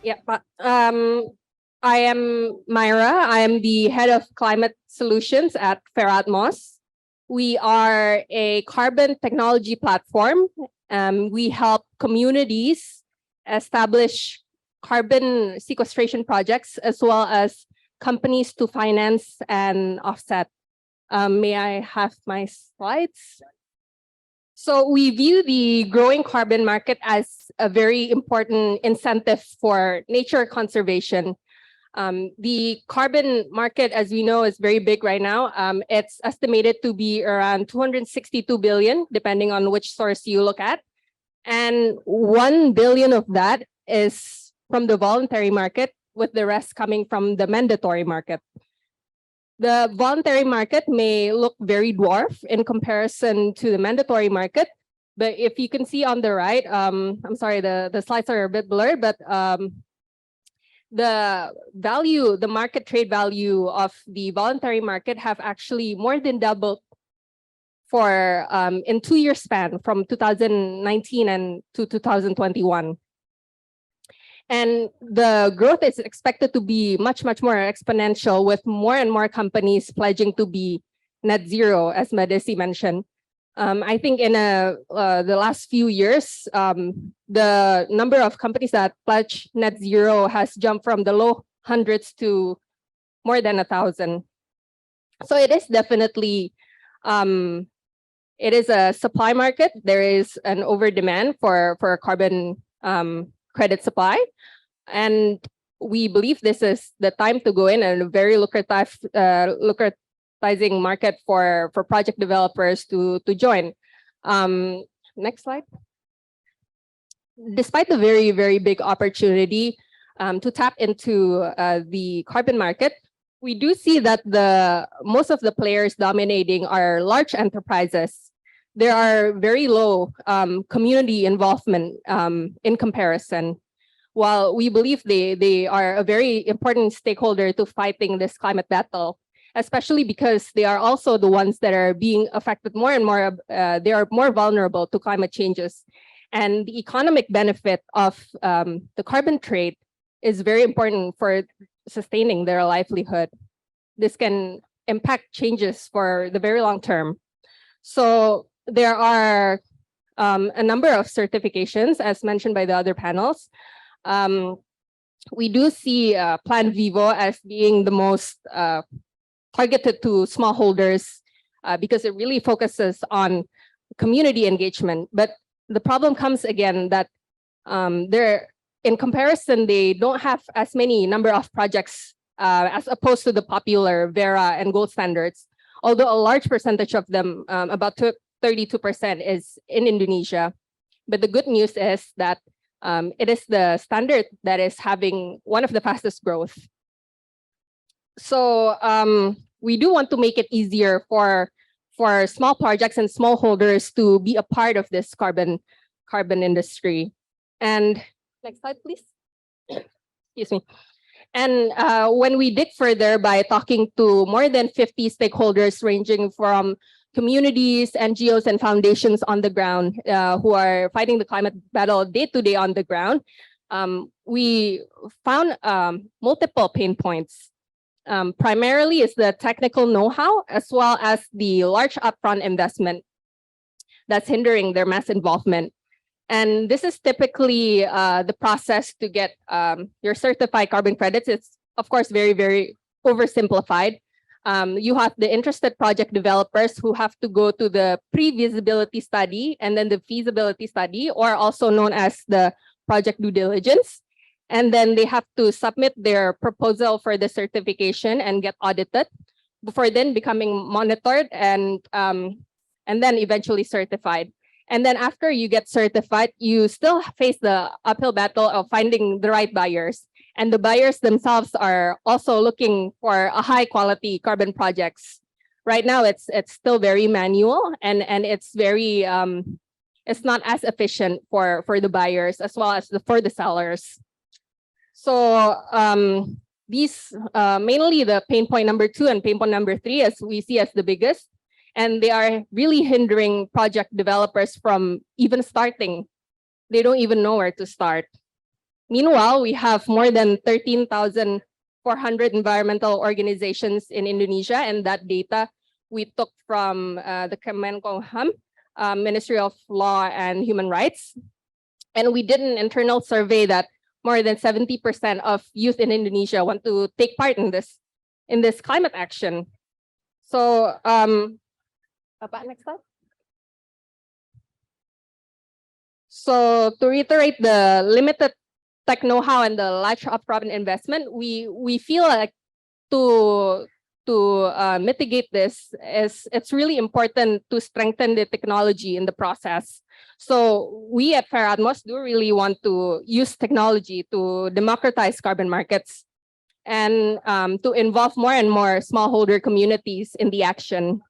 Yeah, but I am Maira. I am the head of climate solutions at Fairatmos. We are a carbon technology platform. We help communities establish carbon sequestration projects as well as companies to finance and offset. May I have my slides? So we view the growing carbon market as a very important incentive for nature conservation. The carbon market, as we know, is very big right now. It's estimated to be around 262 billion, depending on which source you look at. And 1 billion of that is from the voluntary market, with the rest coming from the mandatory market. The voluntary market may look very dwarf in comparison to the mandatory market, but if you can see on the right, I'm sorry, the slides are a bit blurred, but the market trade value of the voluntary market have actually more than doubled for in 2 year span from 2019 and to 2021. And the growth is expected to be much more exponential, with more and more companies pledging to be net zero, as Madesi mentioned. I think in the last few years, the number of companies that pledge net zero has jumped from the low hundreds to more than 1,000. So it is definitely, it is a supply market. There is an over demand for carbon credit supply. And we believe this is the time to go in, and a very lucratizing market for project developers to join. Next slide. Despite the very big opportunity to tap into the carbon market, we do see that most of the players dominating are large enterprises. There are very low community involvement in comparison. While we believe they are a very important stakeholder to fighting this climate battle, especially because they are also the ones that are being affected more and more. They are more vulnerable to climate changes. And the economic benefit of the carbon trade is very important for sustaining their livelihood. This can impact changes for the very long term. So there are a number of certifications, as mentioned by the other panels. We do see Plan Vivo as being the most targeted to smallholders because it really focuses on community engagement. But the problem comes again that in comparison, they don't have as many number of projects as opposed to the popular Vera and Gold standards. Although a large percentage of them, about 32%, is in Indonesia. But the good news is that it is the standard that is having one of the fastest growth. So we do want to make it easier for small projects and smallholders to be a part of this carbon industry. And next slide, please. Excuse me. And when we dig further by talking to more than 50 stakeholders ranging from communities, NGOs, and foundations on the ground who are fighting the climate battle day to day on the ground, we found multiple pain points. Primarily is the technical know-how as well as the large upfront investment that's hindering their mass involvement. And this is typically the process to get your certified carbon credits. It's, of course, very oversimplified. You have the interested project developers who have to go to the pre-feasibility study and then the feasibility study, or also known as the project due diligence. And then they have to submit their proposal for the certification and get audited before then becoming monitored and then eventually certified. And then after you get certified, you still face the uphill battle of finding the right buyers. And the buyers themselves are also looking for a high quality carbon projects. Right now, it's still very manual and it's very it's not as efficient for the buyers as well as for the sellers. So these mainly the pain point number 2 and pain point number 3, as we see as the biggest, and they are really hindering project developers from even starting. They don't even know where to start. Meanwhile, we have more than 13,400 environmental organizations in Indonesia, and that data we took from the Kemenkumham, Ministry of Law and Human Rights. And we did an internal survey that more than 70% of youth in Indonesia want to take part in this climate action. So, next slide. So to reiterate the limited tech know-how and the large upfront investment, we feel like to mitigate this, it's really important to strengthen the technology in the process. So we at Fairatmos do really want to use technology to democratize carbon markets and to involve more and more smallholder communities in the action.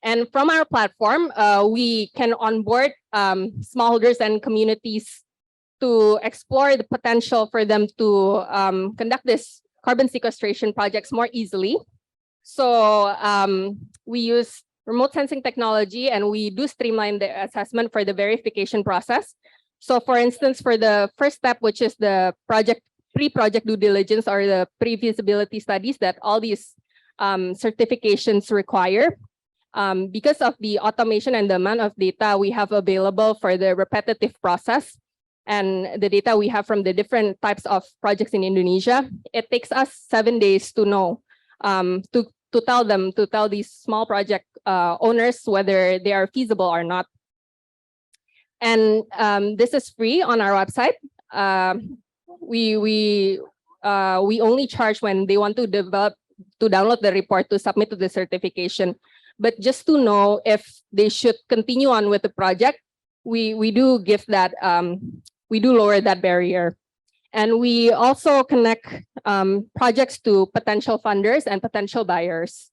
And from our platform, we can onboard smallholders and communities to explore the potential for them to conduct this carbon sequestration projects more easily. So we use remote sensing technology, and we do streamline the assessment for the verification process. So for instance, for the first step, which is the pre-project due diligence or the pre-feasibility studies that all these certifications require, because of the automation and the amount of data we have available for the repetitive process and the data we have from the different types of projects in Indonesia, it takes us 7 days to know, to tell these small project owners whether they are feasible or not. And this is free on our website. We only charge when they want to download the report to submit to the certification. But just to know if they should continue on with the project, we do give that, we do lower that barrier. And we also connect projects to potential funders and potential buyers.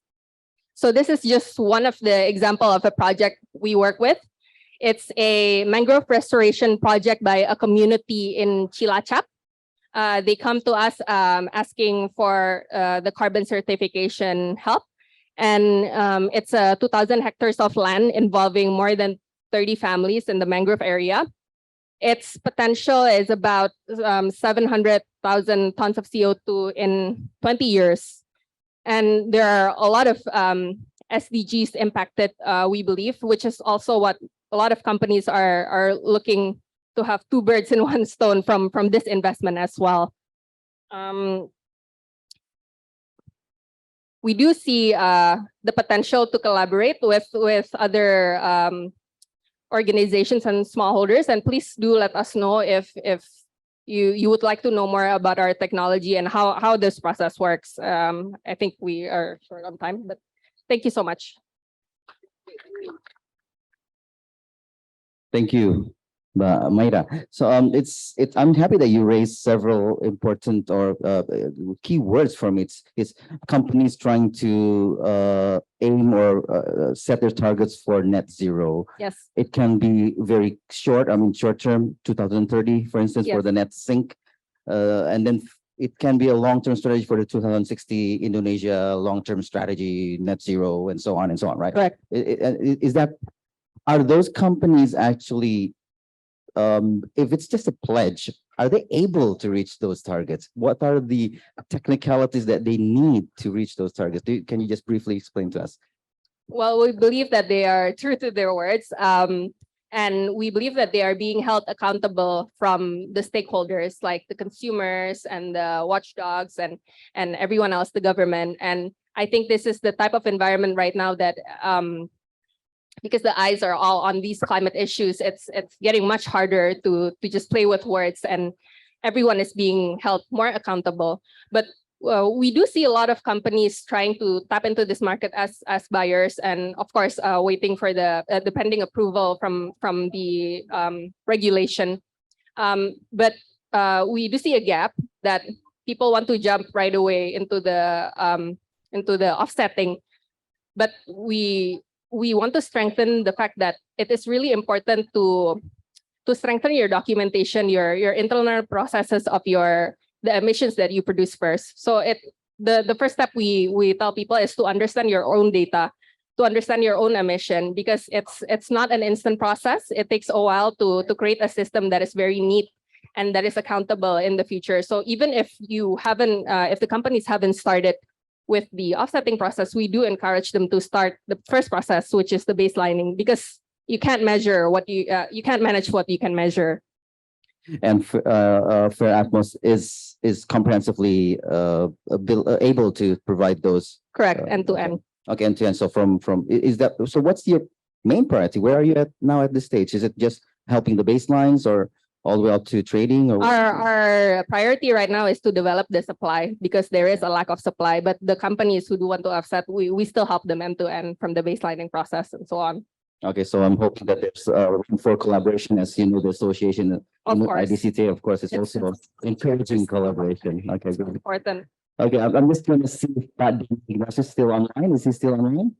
So this is just one of the example of a project we work with. It's a mangrove restoration project by a community in Cilacap. They come to us asking for the carbon certification help. And it's 2,000 hectares of land involving more than 30 families in the mangrove area. Its potential is about 700,000 tons of CO2 in 20 years. And there are a lot of SDGs impacted, we believe, which is also what a lot of companies are looking to have two birds in one stone from this investment as well. We do see the potential to collaborate with other organizations and smallholders, and please do let us know if you would like to know more about our technology and how this process works. I think we are short on time, but thank you so much. Thank you, Maira. So I'm happy that you raised several important or key words from it. It's companies trying to aim or set their targets for net zero. Yes. It can be very short. I mean, short term, 2030, for instance, Yes. for the net sink, and then it can be a long-term strategy for the 2060 Indonesia long-term strategy, net zero, and so on, right? Correct. Are those companies actually, if it's just a pledge, are they able to reach those targets? What are the technicalities that they need to reach those targets? Can you just briefly explain to us? Well, we believe that they are true to their words. And we believe that they are being held accountable from the stakeholders, like the consumers and the watchdogs and everyone else, the government. And I think this is the type of environment right now that because the eyes are all on these climate issues, it's getting much harder to just play with words, and everyone is being held more accountable. But we do see a lot of companies trying to tap into this market as buyers, and of course waiting for the pending approval from the regulation. But we do see a gap that people want to jump right away into the offsetting, but we want to strengthen the fact that it is really important to strengthen your documentation, your internal processes of the emissions that you produce first. So the first step we tell people is to understand your own data, to understand your own emission, because it's not an instant process. It takes a while to create a system that is very neat and that is accountable in the future. So even if you haven't, if the companies haven't started with the offsetting process, we do encourage them to start the first process, which is the baselining, because you can't measure what you can't manage what you can measure. And Fairatmos is comprehensively able to provide those. Correct, end to end. Okay, end to end. So is that, so what's your main priority? Where are you at now at this stage? Is it just helping the baselines or all the way up to trading? Or Our priority right now is to develop the supply, because there is a lack of supply. But the companies who do want to offset, we still help them end to end from the baselining process and so on. Okay, so I'm hoping that there's room for collaboration. As you know, the association, Of course, IDCTA, of course, is It's- also encouraging collaboration. Okay, good. important. Okay, I'm just going to see if Pat Ignacio is still online. Is he still online?